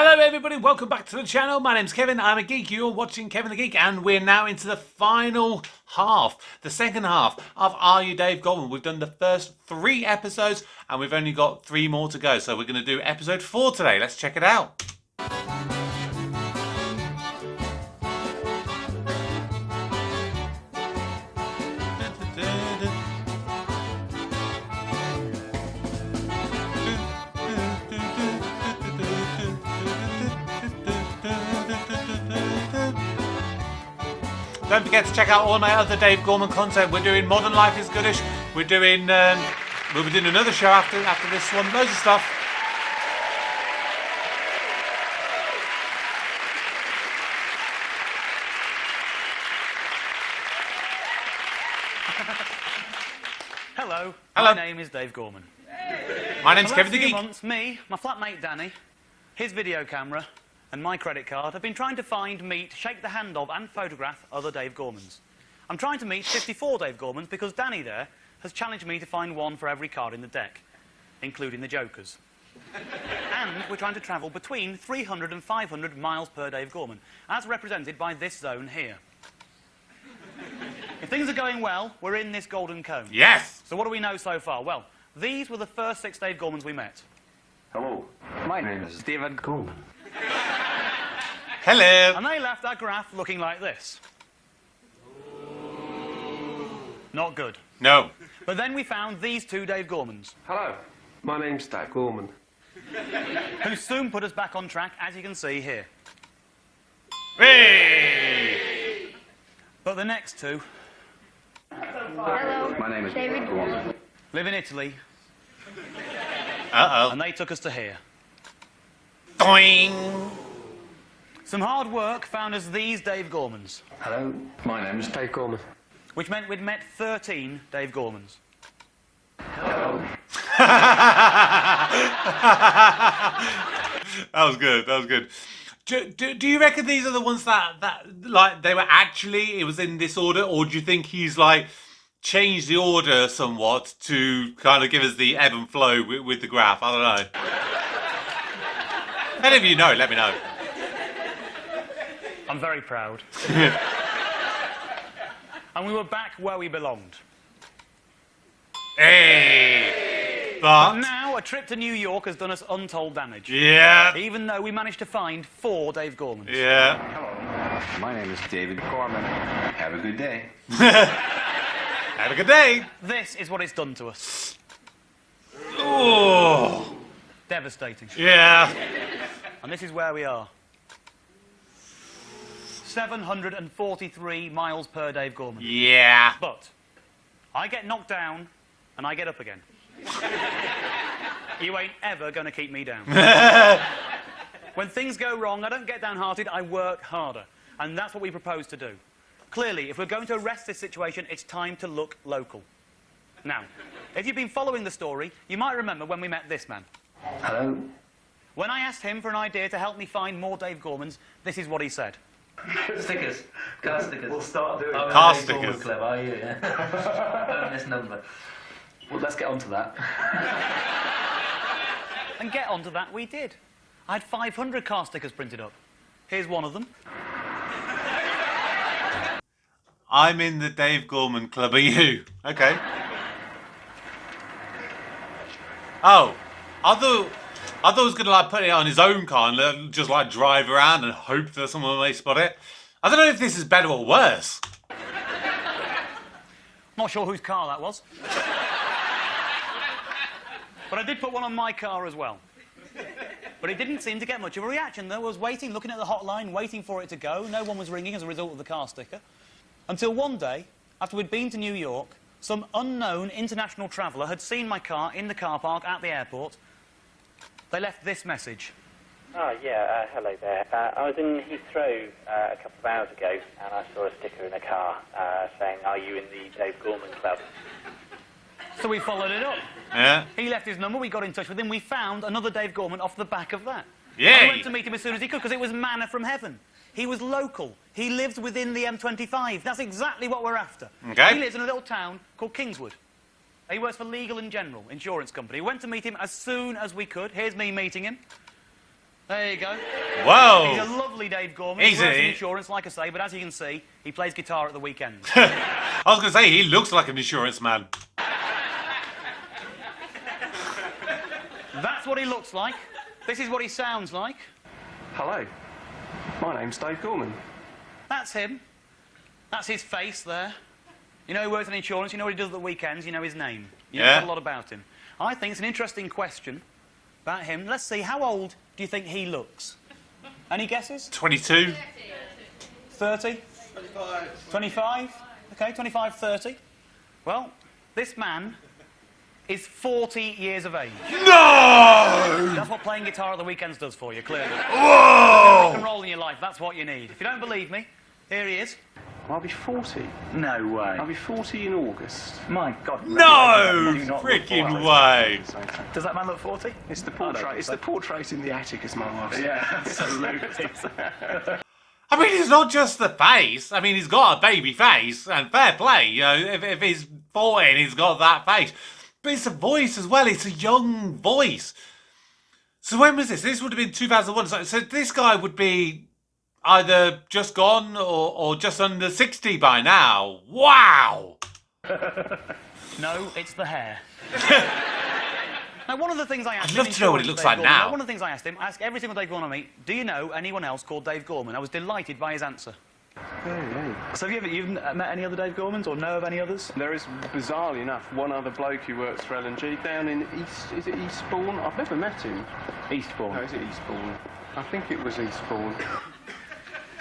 Hello everybody, welcome back to the channel. My name's Kevin, I'm a geek. You're watching Kevin the Geek and we're now into the final half, the second half of Are You Dave Gorman. We've done the first 3 episodes and we've only got 3 more to go. So we're going to do episode 4 today. Let's check it out. Don't forget to check out all my other Dave Gorman content. We're doing Modern Life is Goodish. We're doing, we'll be doing another show after this one. Loads of stuff. Hello. Hello. My name is Dave Gorman. My name's For Kevin the the last few Geek. months, me, my flatmate Danny, his video camera, and my credit card have been trying to find, meet, shake the hand of, and photograph other Dave Gormans. I'm trying to meet 54 Dave Gormans because Danny there has challenged me to find one for every card in the deck, including the Jokers. And we're trying to travel between 300 and 500 miles per Dave Gorman, as represented by this zone here. If things are going well, we're in this golden cone. Yes! So what do we know so far? Well, these were the first 6 Dave Gormans we met. Hello, my name is David Gorman. Hello! And they left that graph looking like this. Not good. No. But then we found these 2 Dave Gormans, Hello, my name's Dave Gorman. who soon put us back on track, as you can see here. Hey! But the next 2 Hello, My name is David Gorman. live in Italy, Uh-oh. and they took us to here. Doing! Some hard work found us these Dave Gormans, Hello, my name is Dave Gorman. which meant we'd met 13 Dave Gormans. That was good, that was good. Do you reckon these are the ones that like they were actually, it was in this order, or do you think he's like changed the order somewhat to kind of give us the ebb and flow with the graph? I don't know. Any of you know, let me know. I'm very proud. And we were back where we belonged. Hey! But But, now a trip to New York has done us untold damage. yeah, Even though we managed to find 4 Dave Gormans. yeah. Hello, my name is David Gorman. Have a good day. Have a good day. This is what it's done to us. Oh, Devastating. yeah. And this is where we are. 743 miles per Dave Gorman. Yeah. But I get knocked down and I get up again. You ain't ever going to keep me down. When things go wrong, I don't get downhearted, I work harder. And that's what we propose to do. Clearly, if we're going to arrest this situation, it's time to look local. Now, if you've been following the story, you might remember when we met this man. Hello. When I asked him for an idea to help me find more Dave Gormans, this is what he said. Stickers. Car stickers. We'll start doing Oh, Car Dave Gorman stickers. Club, are you? Yeah. Own this number. Well, let's get on to that. And get onto that we did. I had 500 car stickers printed up. Here's one of them. I'm in the Dave Gorman Club. Are you? Okay. Oh, I thought he was gonna like put it on his own car and just like drive around and hope that someone may spot it. I don't know if this is better or worse. Not sure whose car that was. But I did put one on my car as well. But it didn't seem to get much of a reaction. There was waiting, looking at the hotline, waiting for it to go. No one was ringing as a result of the car sticker. Until one day, after we'd been to New York, some unknown international traveller had seen my car in the car park at the airport. They left this message. Oh, yeah, hello there. I was in Heathrow a couple of hours ago and I saw a sticker in a car saying, "Are you in the Dave Gorman Club?" So we followed it up. Yeah. He left his number, we got in touch with him, we found another Dave Gorman off the back of that. Yay. I went to meet him as soon as he could because it was manna from heaven. He was local. He lives within the M25. That's exactly what we're after. Okay. He lives in a little town called Kingswood. He works for Legal & General, insurance company. We went to meet him as soon as we could. Here's me meeting him. There you go. Whoa! He's a lovely Dave Gorman. He's He works a- in insurance, like I say, but as you can see, he plays guitar at the weekends. I was going to say, he looks like an insurance man. That's what he looks like. This is what he sounds like. Hello, my name's Dave Gorman. That's him. That's his face there. You know he works in insurance, you know what he does at the weekends, you know his name. You know a lot about him. I think it's an interesting question about him. Let's see, how old do you think he looks? Any guesses? 22. 30? 25. 25? Okay, 25, 30. Well, this man is 40 years of age. No! That's what playing guitar at the weekends does for you, clearly. Whoa! Rock and roll in your life, that's what you need. If you don't believe me, here he is. I'll be 40. No way. I'll be 40 in August. My God. No! Do not look Freaking 40. way! Does that man look 40? It's the portrait. It's the portrait in the attic, as my wife said. Yeah, absolutely. I mean, it's not just the face. I mean, he's got a baby face, and fair play. You know, if he's 40 and he's got that face. But it's a voice as well. It's a young voice. So when was this? This would have been 2001. So this guy would be either just gone or just under 60 by now. Wow! No, it's the hair. Now, one of the things I asked I'd him... love to know what he looks like Gorman, now. One of the things I asked him, I ask every single Dave Gorman I meet, do you know anyone else called Dave Gorman? I was delighted by his answer. So you've met any other Dave Gormans or know of any others? There is, bizarrely enough, one other bloke who works for L&G down in is it Eastbourne? I've never met him. Eastbourne. No, is it Eastbourne? I think it was Eastbourne.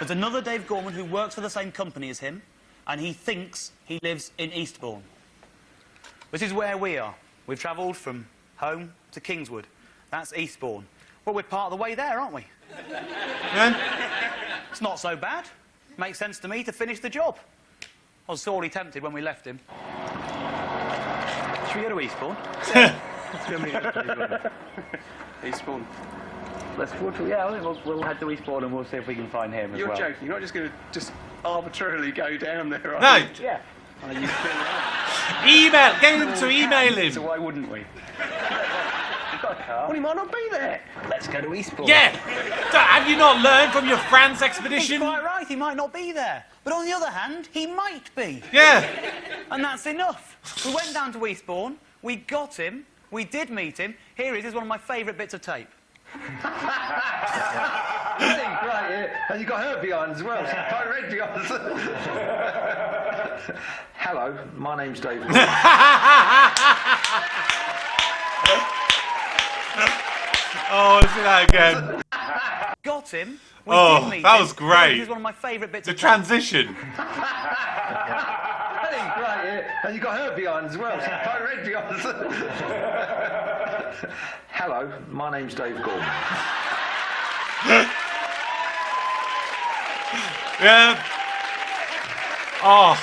There's another Dave Gorman who works for the same company as him, and he thinks he lives in Eastbourne. This is where we are. We've travelled from home to Kingswood. That's Eastbourne. Well, we're part of the way there, aren't we? Yeah? It's not so bad. Makes sense to me to finish the job. I was sorely tempted when we left him. Should we go to Eastbourne? Eastbourne. Let's go to, yeah, I think we'll head to Eastbourne and we'll see if we can find him as You're well. joking. You're not just going to just arbitrarily go down there, are No. you? Yeah. Email. Get him to email So him. why wouldn't we? We've got a car. Well, he might not be there. Let's go to Eastbourne. Yeah. Have you not learned from your France He's expedition? quite right, he might not be there. But on the other hand, he might be. Yeah. And that's enough. We went down to Eastbourne, we got him, we did meet him. Here he is, one of my favourite bits of tape. Right, yeah. And you got her behind as well, some bright red behind. Hello, my name's Dave. Oh, let's do that again. Got him, we Oh, did meet that him. was great. Here's one of my favourite bits The of tape. transition. Right, yeah. And you got her behind as well, some bright red behind. Hello, my name's Dave Gorman. Yeah. Oh.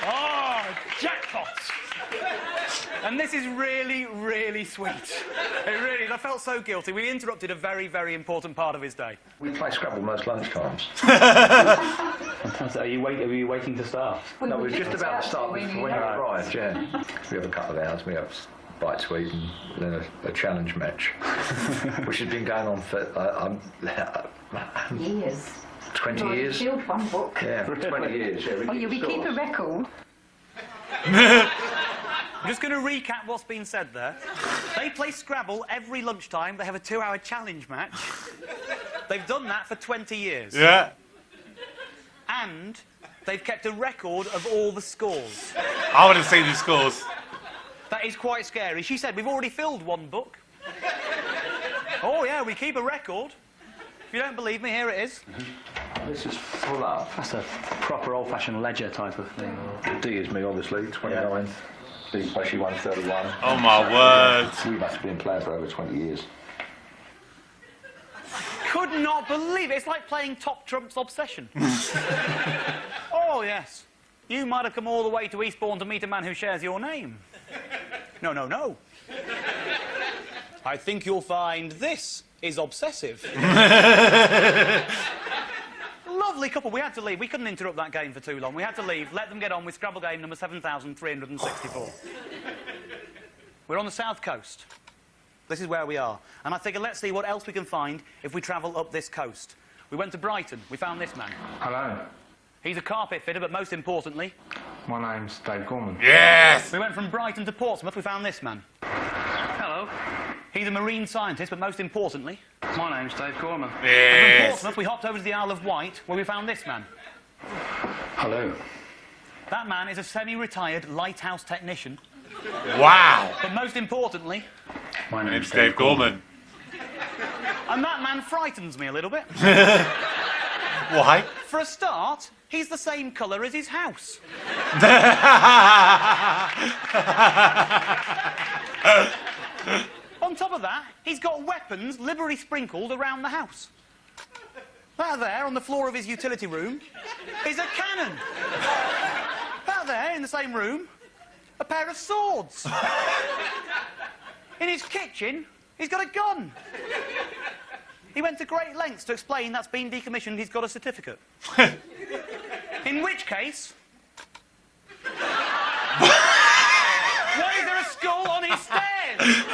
Oh, jackpot! And this is really, really sweet. It really is. I felt so guilty. We interrupted a very, very important part of his day. We play Scrabble most lunchtimes. So are you waiting to start? No, we were just about to start when you arrived, yeah. We have a couple of hours, we have bite to eat and then a challenge match, which has been going on for Years. 20 Well, years. Filled one book. Yeah, 20 years. Yeah, Oh, we keep a record. I'm just going to recap what's been said there. They play Scrabble every lunchtime. They have a 2-hour challenge match. They've done that for 20 years. Yeah. And they've kept a record of all the scores. I want to see the scores. That is quite scary. She said, we've already filled one book. Oh, yeah, we keep a record. If you don't believe me, here it is. This is full up. That's a proper old-fashioned ledger type of thing. D is me, obviously, 29. B plus 131. Oh, my word. We must have been playing for over 20 years. Could not believe it. It's like playing Top Trump's Obsession. Oh, yes. You might have come all the way to Eastbourne to meet a man who shares your name. No, no, no. I think you'll find this is obsessive. Lovely couple. We had to leave. We couldn't interrupt that game for too long. We had to leave. Let them get on with Scrabble game number 7,364. We're on the south coast. This is where we are. And I figured, let's see what else we can find if we travel up this coast. We went to Brighton. We found this man. Hello, He's a carpet fitter, but most importantly... my name's Dave Gorman. Yes! We went from Brighton to Portsmouth. We found this man. Hello, He's a marine scientist, but most importantly... my name's Dave Gorman. From Yes! Portsmouth, we hopped over to the Isle of Wight, where we found this man. Hello. That man is a semi-retired lighthouse technician, Wow! but most importantly... My My name's Dave Gorman. And that man frightens me a little bit. Why? For a start, he's the same colour as his house. On top of that, he's got weapons liberally sprinkled around the house. That there, on the floor of his utility room, is a cannon. That there, in the same room, a pair of swords. In his kitchen, he's got a gun. He went to great lengths to explain that's been decommissioned, he's got a certificate. In which case... Why is there a skull on his stairs? He's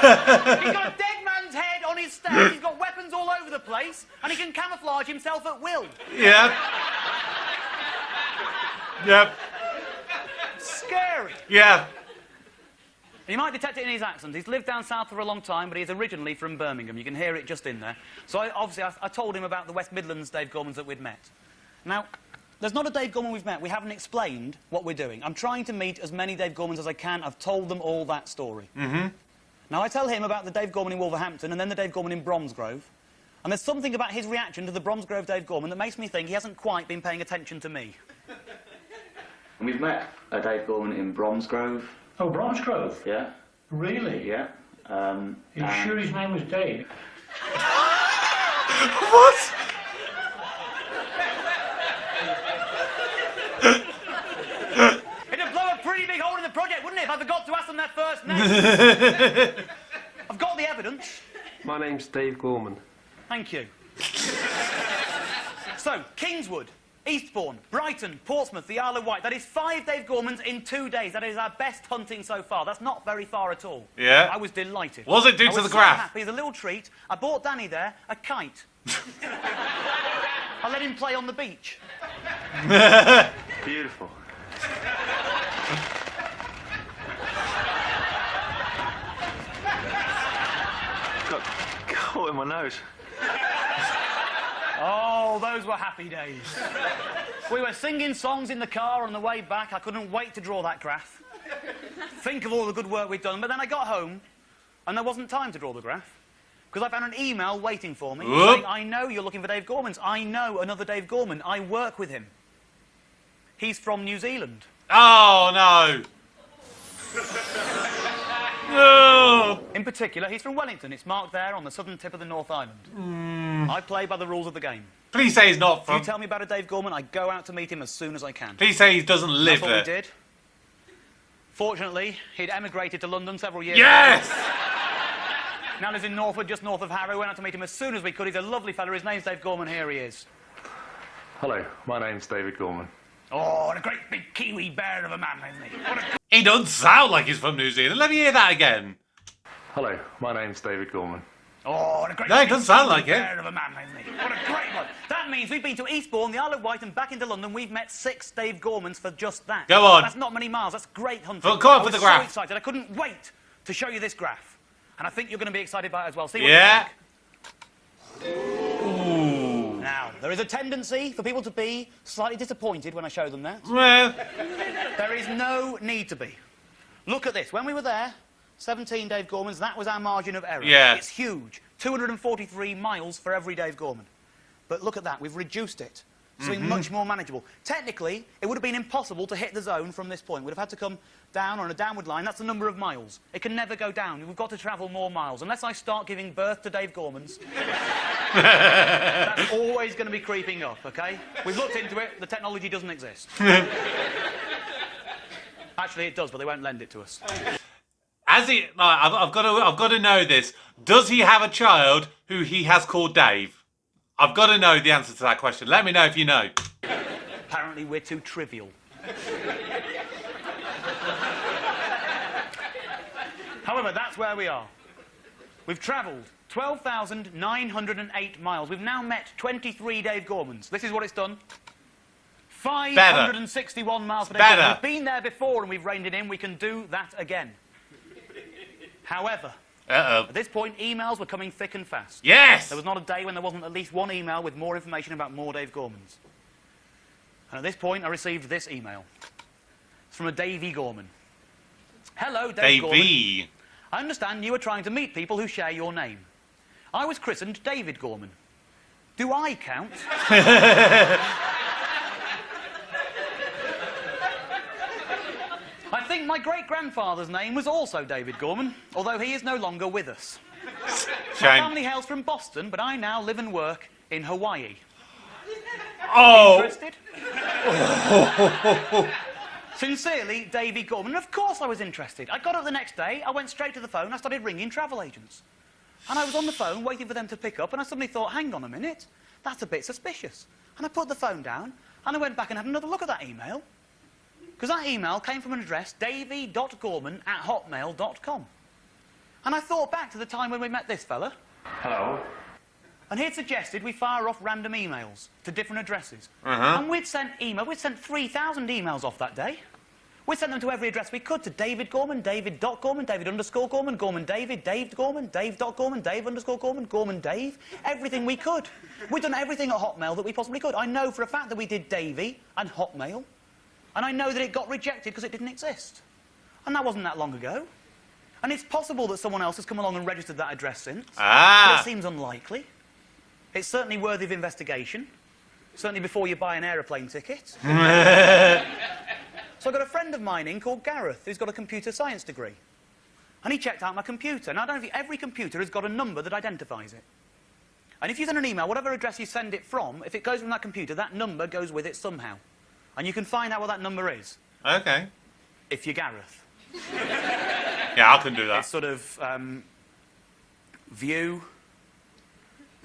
got a dead man's head on his stairs, he's got weapons all over the place, and he can camouflage himself at will. Yep. Yep. Scary. Yeah. You might detect it in his accent. He's lived down south for a long time, but he's originally from Birmingham. You can hear it just in there. So I told him about the West Midlands Dave Gormans that we'd met. Now, there's not a Dave Gorman we've met. We haven't explained what we're doing. I'm trying to meet as many Dave Gormans as I can. I've told them all that story. Mm-hmm. Now, I tell him about the Dave Gorman in Wolverhampton and then the Dave Gorman in Bromsgrove. And there's something about his reaction to the Bromsgrove Dave Gorman that makes me think he hasn't quite been paying attention to me. And we've met a Dave Gorman in Bromsgrove. Oh, Bromsgrove? Yeah, Really? yeah. Are you sure his name was Dave? What? It'd blow a pretty big hole in the project, wouldn't it, if I forgot to ask them their first name? I've got the evidence. My name's Dave Gorman. Thank you. So, Kingswood, Eastbourne, Brighton, Portsmouth, the Isle of Wight. That is 5 Dave Gormans in 2 days. That is our best hunting so far. That's not very far at all. Yeah. I was delighted. What's it do I to was the so graph? happy. As a little treat, I bought Danny there a kite. I let him play on the beach. Beautiful. Got caught in my nose. Oh, those were happy days. We were singing songs in the car on the way back. I couldn't wait to draw that graph. Think of all the good work we'd done. But then I got home, and there wasn't time to draw the graph, because I found an email waiting for me saying, I know you're looking for Dave Gormans. I know another Dave Gorman. I work with him. He's from New Zealand. Oh, no. No. In particular, he's from Wellington. It's marked there on the southern tip of the North Island. I play by the rules of the game. Please say he's not If from... you tell me about a Dave Gorman, I go out to meet him as soon as I can. Please say he doesn't live That's what there. we did. Fortunately, he'd emigrated to London several years Yes! ago. Now lives in Norfolk, just north of Harrow. Went out to meet him as soon as we could. He's a lovely fella. His name's Dave Gorman. Here he is. Hello, my name's David Gorman. Oh, what a great big Kiwi bear of a man, isn't he? What a... He doesn't sound like he's from New Zealand. Let me hear that again. Hello, my name's David Gorman. Oh, what a great No, it big doesn't sound Kiwi like it. bear of a man, isn't he? What a great one. That means we've been to Eastbourne, the Isle of Wight, and back into London. We've met 6 Dave Gormans for just that. Go on. That's not many miles. That's great hunting. Well, come on I for was the graph. so excited. I couldn't wait to show you this graph. And I think you're going to be excited by it as well. See what Yeah. you think. Ooh. Now, there is a tendency for people to be slightly disappointed when I show them that. Well, There is no need to be. Look at this. When we were there, 17 Dave Gormans, that was our margin of error. Yeah. It's huge. 243 miles for every Dave Gorman. But look at that. We've reduced it. Something much more manageable. Technically, it would have been impossible to hit the zone from this point. We'd have had to come down on a downward line. That's the number of miles. It can never go down. We've got to travel more miles. Unless I start giving birth to Dave Gormans, that's always going to be creeping up, OK? We've looked into it. The technology doesn't exist. Actually, it does, but they won't lend it to us. as he... No, I've got to know this. Does he have a child who he has called Dave? I've got to know the answer to that question. Let me know if you know. Apparently, we're too trivial. However, that's where we are. We've travelled 12,908 miles. We've now met 23 Dave Gormans. This is what it's done. 561 miles per day. Better. We've been there before and we've reined it in. We can do that again. However, at this point, emails were coming thick and fast. Yes! There was not a day when there wasn't at least one email with more information about more Dave Gormans. And at this point, I received this email. It's from a Davey Gorman. Hello, Dave Gorman. Davey. I understand you are trying to meet people who share your name. I was christened David Gorman. Do I count? I think my great-grandfather's name was also David Gorman, although he is no longer with us. My family hails from Boston, but I now live and work in Hawaii. Oh! Interested? Sincerely, Davey Gorman. And of course I was interested. I got up the next day, I went straight to the phone, I started ringing travel agents. And I was on the phone waiting for them to pick up, and I suddenly thought, hang on a minute, that's a bit suspicious. And I put the phone down, and I went back and had another look at that email. Because that email came from an address, davey.gorman@hotmail.com. And I thought back to the time when we met this fella. Hello. And he'd suggested we fire off random emails to different addresses. And we'd sent 3,000 emails off that day. We sent them to every address we could, to David Gorman, David.Gorman, David_Gorman, Gorman David, Dave Gorman, Dave.Gorman, Dave_Gorman, Gorman Dave, everything we could. We'd done everything at Hotmail that we possibly could. I know for a fact that we did Davey and Hotmail, and I know that it got rejected because it didn't exist. And that wasn't that long ago. And it's possible that someone else has come along and registered that address since. But it seems unlikely. It's certainly worthy of investigation. Certainly before you buy an aeroplane ticket. So I got a friend of mine in called Gareth, who's got a computer science degree. And he checked out my computer. Now, I don't know if every computer has got a number that identifies it. And if you send an email, whatever address you send it from, if it goes from that computer, that number goes with it somehow. And you can find out what that number is. Okay. If you're Gareth. Yeah, I can do that. It's sort of view,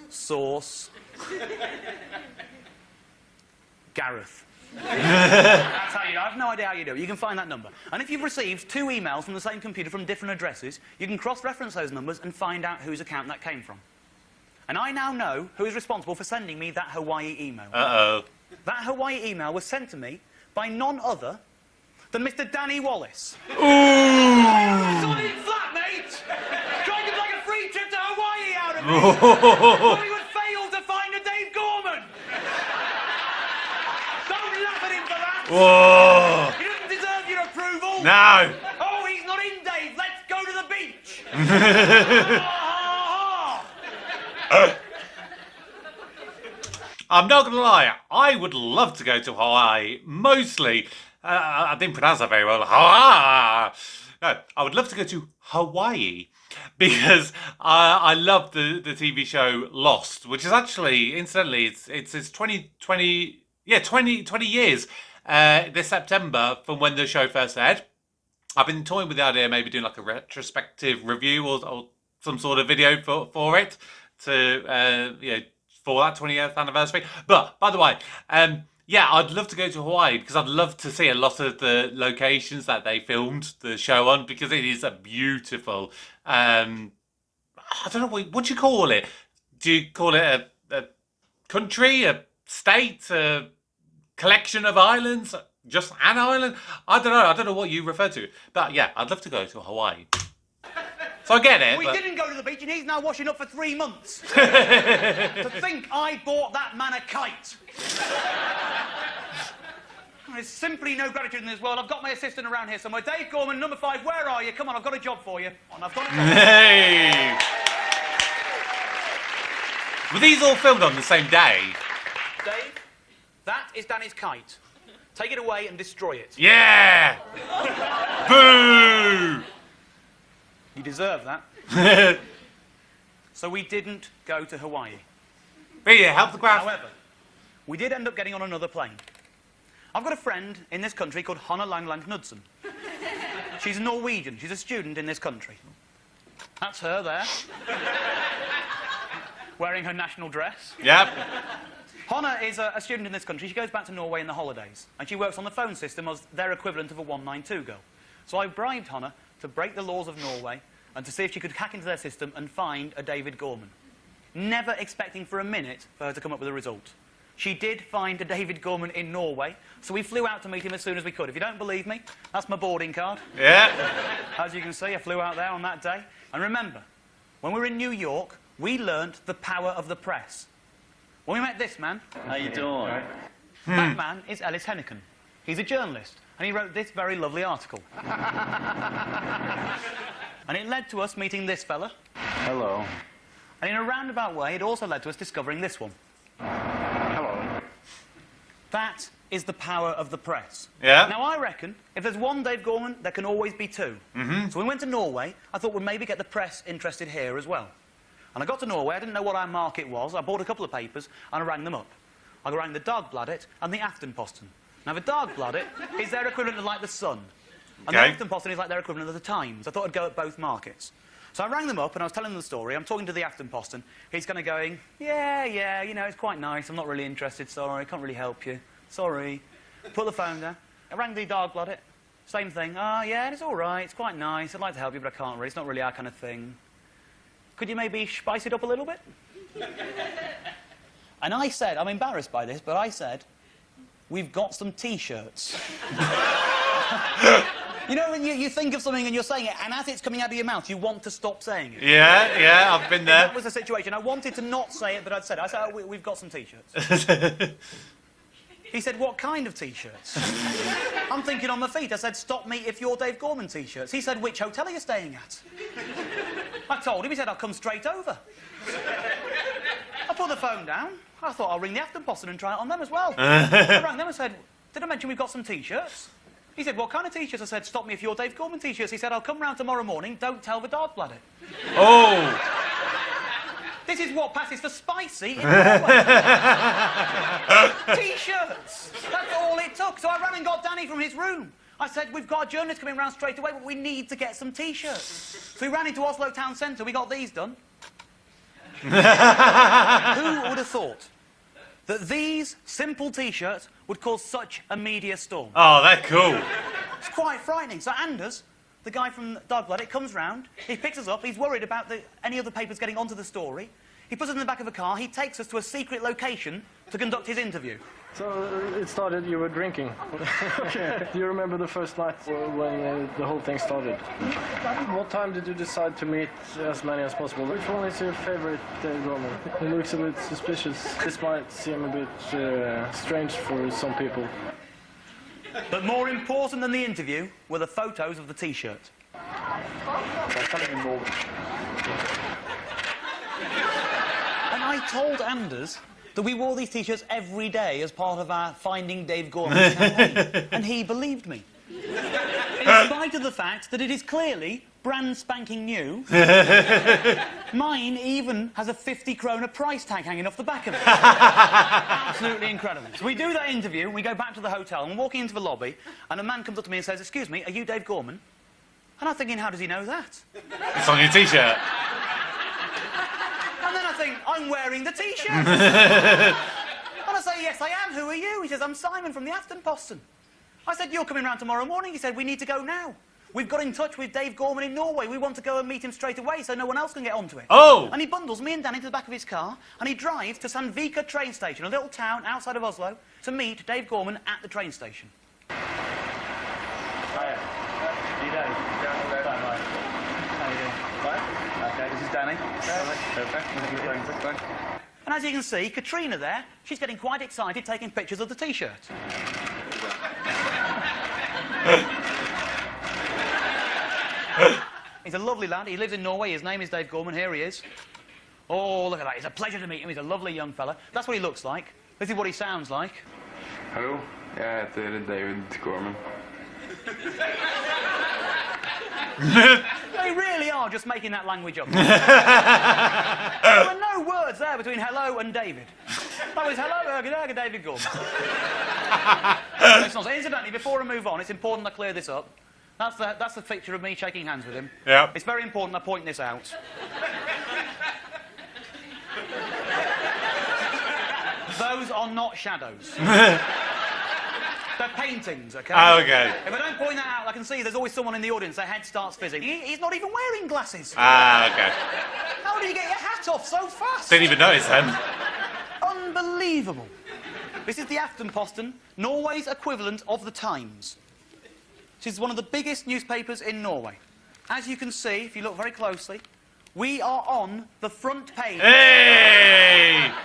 source, Gareth. That's how you do it. I have no idea how you do it. You can find that number. And if you've received 2 emails from the same computer from different addresses, you can cross-reference those numbers and find out whose account that came from. And I now know who is responsible for sending me that Hawaii email. Uh-oh. That Hawaii email was sent to me by none other than Mr. Danny Wallace. Ooh! Someone in flat, mate! Trying to make a free trip to Hawaii out of me! But he would fail to find a Dave Gorman! Don't laugh at him for that! Whoa! He doesn't deserve your approval! No! Oh, he's not in, Dave! Let's go to the beach! I'm not going to lie, I would love to go to Hawaii, mostly. I didn't pronounce that very well. Hawaii. No, I would love to go to Hawaii because I love the TV show Lost, which is actually, incidentally, it's 20 years this September from when the show first aired. I've been toying with the idea of maybe doing like a retrospective review or some sort of video for it to for that 20th anniversary. But by the way, yeah, I'd love to go to Hawaii because I'd love to see a lot of the locations that they filmed the show on because it is a beautiful. I don't know what do you call it. Do you call it a country, a state, a collection of islands, just an island? I don't know what you refer to. But yeah, I'd love to go to Hawaii. So I get it. We didn't go to the beach and he's now washing up for 3 months. To think I bought that man a kite. There's simply no gratitude in this world. I've got my assistant around here somewhere. Dave Gorman, number 5, where are you? Come on, I've got a job for you. Come on, I've got a job. Hey! Were these all filmed on the same day? Dave, that is Danny's kite. Take it away and destroy it. Yeah! Boo! You deserve that. So we didn't go to Hawaii. But yeah, help the graph. However, we did end up getting on another plane. I've got a friend in this country called Hanna Langland Knudsen. She's a Norwegian. She's a student in this country. That's her there. Wearing her national dress. Yep. Hanna is a student in this country. She goes back to Norway in the holidays. And she works on the phone system as their equivalent of a 192 girl. So I bribed Hanna to break the laws of Norway and to see if she could hack into their system and find a David Gorman. Never expecting for a minute for her to come up with a result. She did find a David Gorman in Norway, so we flew out to meet him as soon as we could. If you don't believe me, that's my boarding card. Yeah. As you can see, I flew out there on that day. And remember, when we were in New York, we learnt the power of the press. When we met this man... How you doing? That man is Ellis Henneken. He's a journalist, and he wrote this very lovely article. And it led to us meeting this fella. Hello. And in a roundabout way, it also led to us discovering this one. Hello. That is the power of the press. Yeah. Now, I reckon if there's one Dave Gorman, there can always be two. So we went to Norway. I thought we'd maybe get the press interested here as well. And I got to Norway. I didn't know what our market was. I bought a couple of papers, and I rang them up. I rang the Dagbladet and the Aftenposten. Now, the Dagbladet is their equivalent of, like, the Sun. And Okay. the Aftenposten is like their equivalent of the Times. I thought I'd go at both markets. So I rang them up, and I was telling them the story. I'm talking to the Aftenposten. He's kind of going, yeah, you know, it's quite nice. I'm not really interested, sorry. Can't really help you. Sorry. Put the phone down. I rang the Dagbladet. Same thing. Oh, yeah, it's all right. It's quite nice. I'd like to help you, but I can't really. It's not really our kind of thing. Could you maybe spice it up a little bit? And I said, I'm embarrassed by this, but I said, we've got some T-shirts. You know, when you think of something and you're saying it, and as it's coming out of your mouth, you want to stop saying it. Yeah, I've been there. That was the situation. I wanted to not say it, but I'd said it. I said, oh, we've got some T-shirts. He said, what kind of T-shirts? I'm thinking on my feet. I said, stop me if you're Dave Gorman T-shirts. He said, which hotel are you staying at? I told him. He said, I'll come straight over. I put the phone down. I thought I'll ring the Aftenposten and try it on them as well. I rang them and said, did I mention we've got some T-shirts? He said, what kind of T-shirts? I said, stop me if you're Dave Gorman T-shirts. He said, I'll come round tomorrow morning. Don't tell the Dagbladet. Oh. This is what passes for spicy in Norway. T-shirts. That's all it took. So I ran and got Danny from his room. I said, we've got a journalist coming round straight away, but we need to get some T-shirts. So we ran into Oslo town centre. We got these done. Who would have thought that these simple T-shirts would cause such a media storm? Oh, they're cool. It's quite frightening. So Anders, the guy from Dagbladet, comes round, he picks us up, he's worried about any other papers getting onto the story. He puts us in the back of a car, he takes us to a secret location to conduct his interview. So it started, you were drinking. Okay. Do you remember the first night when the whole thing started? What time did you decide to meet as many as possible? Which one is your favorite Dave Gorman? He looks a bit suspicious. This might seem a bit strange for some people. But more important than the interview were the photos of the T-shirt. And I told Anders that we wore these T-shirts every day as part of our Finding Dave Gorman campaign. And he believed me. In spite of the fact that it is clearly brand spanking new, mine even has a 50 krona price tag hanging off the back of it. Absolutely incredible. So we do that interview, we go back to the hotel, and we're walking into the lobby, and a man comes up to me and says, excuse me, are you Dave Gorman? And I'm thinking, how does he know that? It's on your T-shirt. And then I think, I'm wearing the T-shirt. And I say, yes, I am. Who are you? He says, I'm Simon from the Aftenposten. I said, you're coming round tomorrow morning. He said, we need to go now. We've got in touch with Dave Gorman in Norway. We want to go and meet him straight away so no one else can get onto it. Oh! And he bundles me and Danny to the back of his car, and he drives to Sandvika train station, a little town outside of Oslo, to meet Dave Gorman at the train station. Hiya. You Dave? How you doing? Fine. Okay, this is Danny. Perfect. And as you can see, Katrina there, she's getting quite excited taking pictures of the T-shirt. He's a lovely lad. He lives in Norway. His name is Dave Gorman. Here he is. Oh, look at that. It's a pleasure to meet him. He's a lovely young fella. That's what he looks like. This is what he sounds like. Hallo, jeg heter David Gorman. They really are just making that language up. There were no words there between hello and David. That was hello, David Gorman. Incidentally, before I move on, it's important I clear this up. That's the picture of me shaking hands with him. Yeah. It's very important I point this out. Those are not shadows. They're paintings, OK? Oh, OK. If I don't point that out, I can see there's always someone in the audience, their head starts fizzing. He's not even wearing glasses. Ah, OK. How did you get your hat off so fast? Didn't even notice then. Unbelievable. This is the Aftenposten, Norway's equivalent of the Times. This is one of the biggest newspapers in Norway. As you can see, if you look very closely, we are on the front page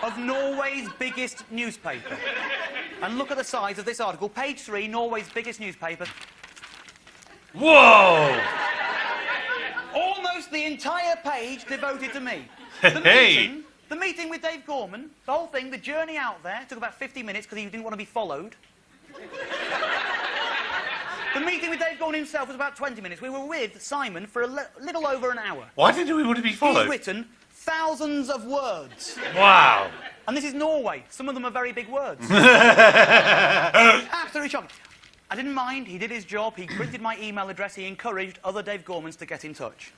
of Norway's biggest newspaper. And look at the size of this article. Page 3, Norway's biggest newspaper. Whoa! Almost the entire page devoted to me. The meeting with Dave Gorman, the whole thing, the journey out there, took about 50 minutes because he didn't want to be followed. The meeting with Dave Gorman himself was about 20 minutes. We were with Simon for a little over an hour. Why didn't we want to be followed? He's written thousands of words. Wow. And this is Norway. Some of them are very big words. Absolutely shocking. I didn't mind. He did his job. He printed my email address. He encouraged other Dave Gormans to get in touch.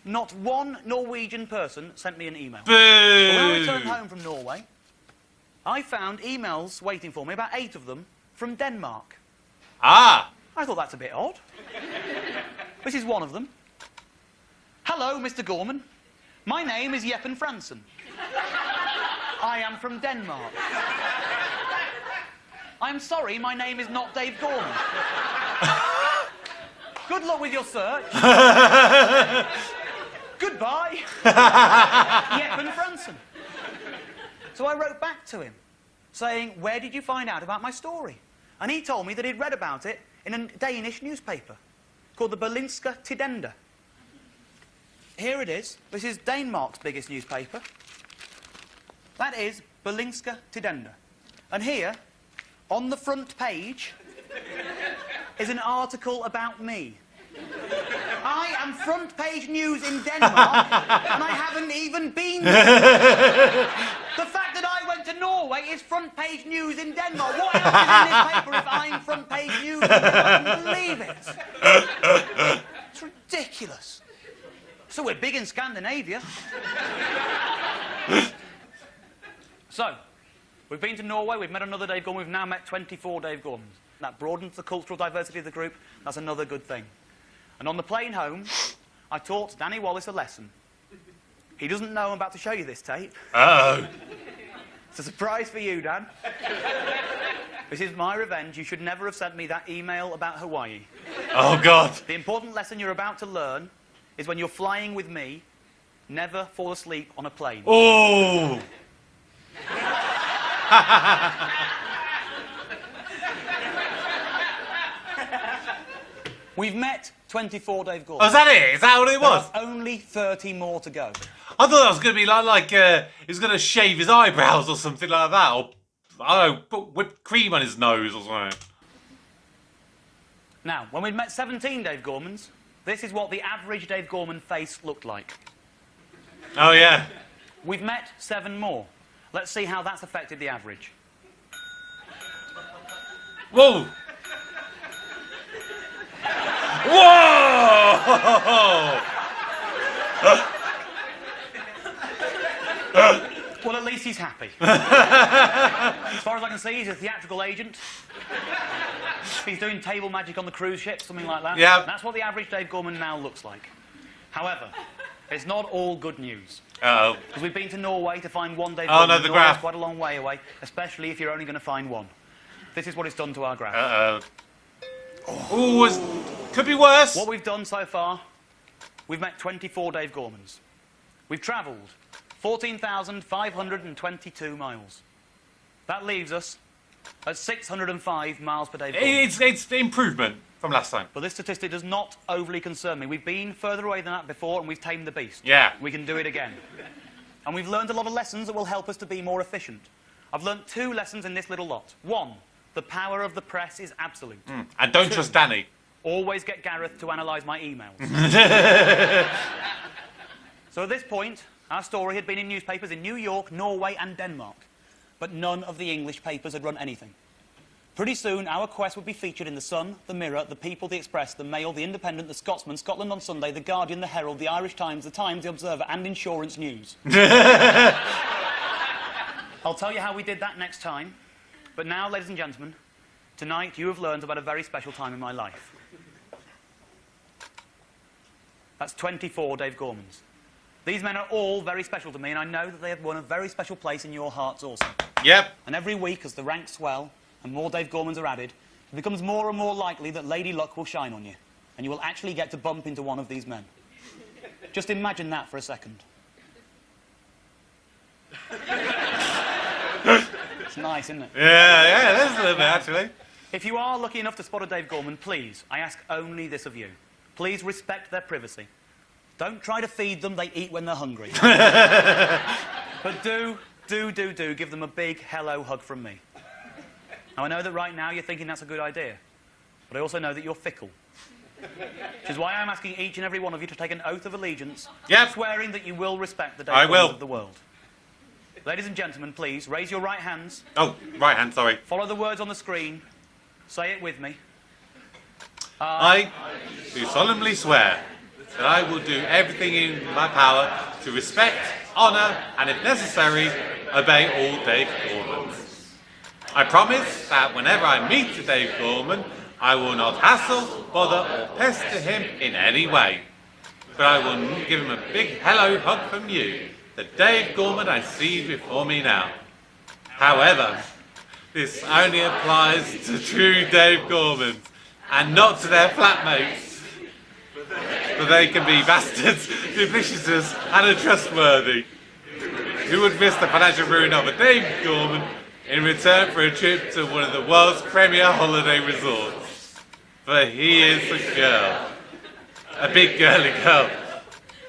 Not one Norwegian person sent me an email. Boo! But when I returned home from Norway, I found emails waiting for me, about 8 of them, from Denmark. Ah! I thought that's a bit odd. This is one of them. Hello, Mr. Gorman. My name is Jeppen Fransen. I am from Denmark. I'm sorry, my name is not Dave Gorman. Good luck with your search. Goodbye. Jeppen Fransen. So I wrote back to him, saying, where did you find out about my story? And he told me that he'd read about it in a Danish newspaper called the Berlingske Tidende. Here it is. This is Denmark's biggest newspaper. That is Berlingske Tidende. And here, on the front page, is an article about me. I am front page news in Denmark, and I haven't even been there. The fact that I went to Norway is front page news in Denmark. What else is in this paper if I'm front page news? I can't believe it. It's ridiculous. So we're big in Scandinavia. So, we've been to Norway, we've met another Dave Gorman, we've now met 24 Dave Gormans. That broadens the cultural diversity of the group. That's another good thing. And on the plane home, I taught Danny Wallace a lesson. He doesn't know I'm about to show you this tape. Oh. It's a surprise for you, Dan. This is my revenge. You should never have sent me that email about Hawaii. Oh, God. The important lesson you're about to learn is when you're flying with me, never fall asleep on a plane. Oh! We've met 24 Dave Gorman. Oh, is that it? Is that what it was? There are only 30 more to go. I thought that was going to be like he's going to shave his eyebrows or something like that, or I don't know, put whipped cream on his nose or something. Now, when we'd met 17 Dave Gormans, this is what the average Dave Gorman face looked like. Oh, yeah. We've met 7 more. Let's see how that's affected the average. Whoa! Whoa! Well, at least he's happy. As far as I can see, he's a theatrical agent. He's doing table magic on the cruise ship, something like that. Yeah. That's what the average Dave Gorman now looks like. However, it's not all good news. Uh-oh. Because we've been to Norway to find one Dave Oh, Gorman. no, the Norway's graph. quite a long way away, especially if you're only going to find one. This is what it's done to our graph. Uh-oh. Oh, could be worse. What we've done so far, we've met 24 Dave Gormans. We've travelled 14,522 miles. That leaves us at 605 miles per Dave Gorman. It's the improvement from last time. But this statistic does not overly concern me. We've been further away than that before, and we've tamed the beast. Yeah. We can do it again. And we've learned a lot of lessons that will help us to be more efficient. I've learned 2 lessons in this little lot. 1, the power of the press is absolute. And don't 2, trust Danny. always get Gareth to analyse my emails. So at this point, our story had been in newspapers in New York, Norway and Denmark. But none of the English papers had run anything. Pretty soon, our quest would be featured in The Sun, The Mirror, The People, The Express, The Mail, The Independent, The Scotsman, Scotland on Sunday, The Guardian, The Herald, The Irish Times, The Times, The Observer and Insurance News. I'll tell you how we did that next time. But now, ladies and gentlemen, Tonight, you have learned about a very special time in my life. That's 24 Dave Gormans. These men are all very special to me, and I know that they have won a very special place in your hearts also. Yep. And every week, as the ranks swell and more Dave Gormans are added, it becomes more and more likely that Lady Luck will shine on you, and you will actually get to bump into one of these men. Just imagine that for a second. It's nice, isn't it? Yeah, that's a little bit, actually. If you are lucky enough to spot a Dave Gorman, please, I ask only this of you. Please respect their privacy. Don't try to feed them, they eat when they're hungry. But do give them a big hello hug from me. Now, I know that right now you're thinking that's a good idea, but I also know that you're fickle. Which is why I'm asking each and every one of you to take an oath of allegiance, swearing that you will respect the Dave Gormans of the world. Ladies and gentlemen, please, raise your right hands. Oh, right hand, sorry. Follow the words on the screen. Say it with me. I do solemnly swear that I will do everything in my power to respect, honour, and if necessary, obey all Dave Gormans. I promise that whenever I meet Dave Gorman, I will not hassle, bother, or pester him in any way. But I will give him a big hello hug from you, the Dave Gorman I see before me now. However, this only applies to true Dave Gormans, and not to their flatmates. For they can be bastards, duplicitous, and untrustworthy, who would risk the financial ruin of a Dave Gorman in return for a trip to one of the world's premier holiday resorts. For he is a girl, a big girly girl,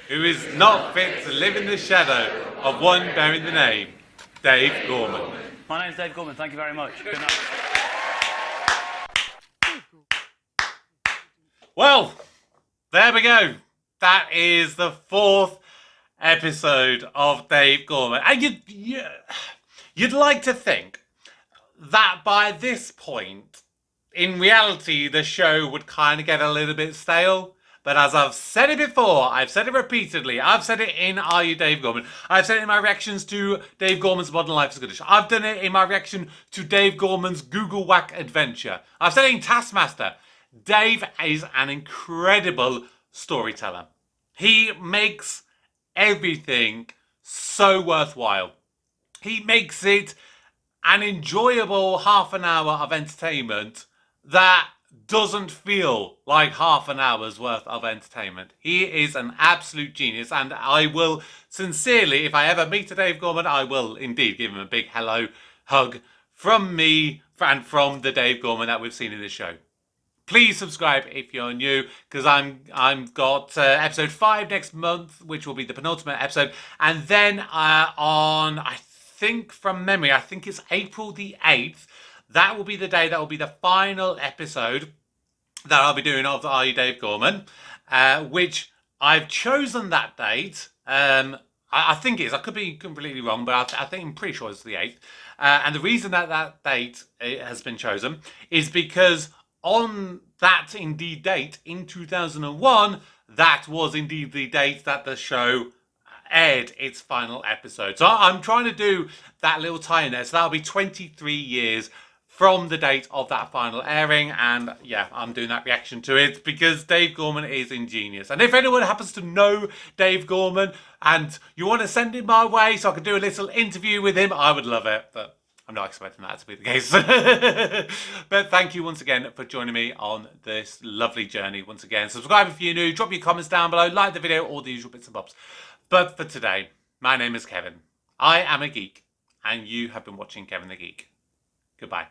who is not fit to live in the shadow of one bearing the name, Dave Gorman. My name's Dave Gorman, thank you very much. Good night. Well, there we go. That is the 4th episode of Dave Gorman. And you'd like to think that by this point, in reality, the show would kind of get a little bit stale. But as I've said it before, I've said it repeatedly, I've said it in Are You Dave Gorman, I've said it in my reactions to Dave Gorman's Modern Life is Goodish, I've done it in my reaction to Dave Gorman's Google Whack Adventure, I've said it in Taskmaster. Dave is an incredible storyteller. He makes everything so worthwhile. He makes it an enjoyable half an hour of entertainment that doesn't feel like half an hour's worth of entertainment. He is an absolute genius, and I will sincerely, if I ever meet a Dave Gorman, I will indeed give him a big hello hug from me and from the Dave Gorman that we've seen in this show. Please subscribe if you're new, because I'm got episode 5 next month, which will be the penultimate episode, and then on, I think from memory, I think it's April the 8th, that will be the day that will be the final episode that I'll be doing of Are You Dave Gorman, which I've chosen that date. I think it is. I could be completely wrong, but I think I'm pretty sure it's the 8th. And the reason that that date has been chosen is because on that indeed date in 2001, that was indeed the date that the show aired its final episode. So I'm trying to do that little tie in there. So that'll be 23 years from the date of that final airing, and yeah, I'm doing that reaction to it because Dave Gorman is ingenious. And if anyone happens to know Dave Gorman and you want to send him my way so I can do a little interview with him, I would love it, but I'm not expecting that to be the case. But thank you once again for joining me on this lovely journey once again. Subscribe if you're new, drop your comments down below, like the video, all the usual bits and bobs. But for today, my name is Kevin. I am a geek, and you have been watching Kevin the Geek. Goodbye.